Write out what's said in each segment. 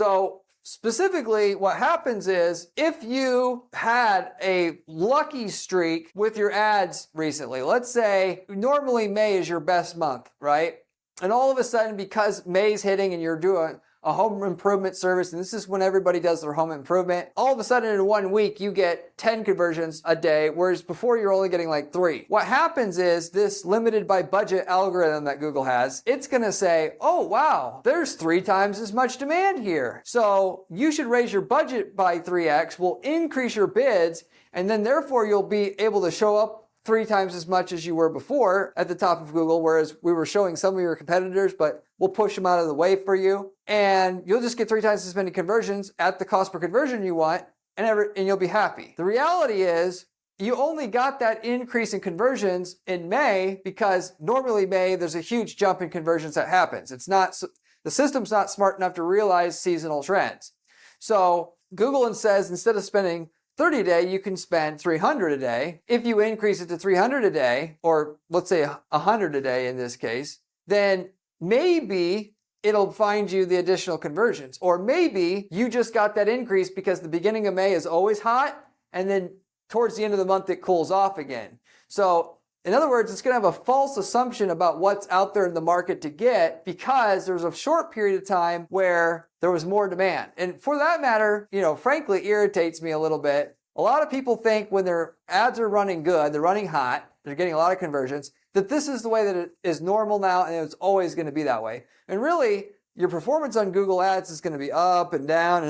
So specifically, what happens is if you had a lucky streak with your ads recently, let's say normally May is your best month, right? And all of a sudden, because May's hitting and you're doing a home improvement service, and this is when everybody does their home improvement, all of a sudden in 1 week, you get 10 conversions a day, whereas before you're only getting like 3. What happens is this limited by budget algorithm that Google has, it's gonna say, oh wow, there's 3 times as much demand here. So you should raise your budget by 3x, will increase your bids, and then therefore you'll be able to show up 3 times as much as you were before at the top of Google, whereas we were showing some of your competitors, but we'll push them out of the way for you. And you'll just get 3 times as many conversions at the cost per conversion you want, and you'll be happy. The reality is you only got that increase in conversions in May because normally May, there's a huge jump in conversions that happens. The system's not smart enough to realize seasonal trends. So Google says instead of spending 30 a day, you can spend 300 a day. If you increase it to 300 a day, or let's say 100 a day in this case, then maybe it'll find you the additional conversions. Or maybe you just got that increase because the beginning of May is always hot, and then towards the end of the month, it cools off again. So in other words, it's going to have a false assumption about what's out there in the market to get because there's a short period of time where there was more demand. And for that matter, frankly, irritates me a little bit. A lot of people think when their ads are running good, they're running hot, they're getting a lot of conversions, that this is the way that it is normal now and it's always going to be that way. And really, your performance on Google Ads is going to be up and down,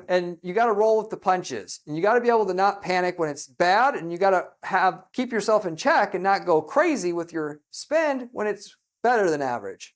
and you got to roll with the punches. And you got to be able to not panic when it's bad, and you got to keep yourself in check and not go crazy with your spend when it's better than average.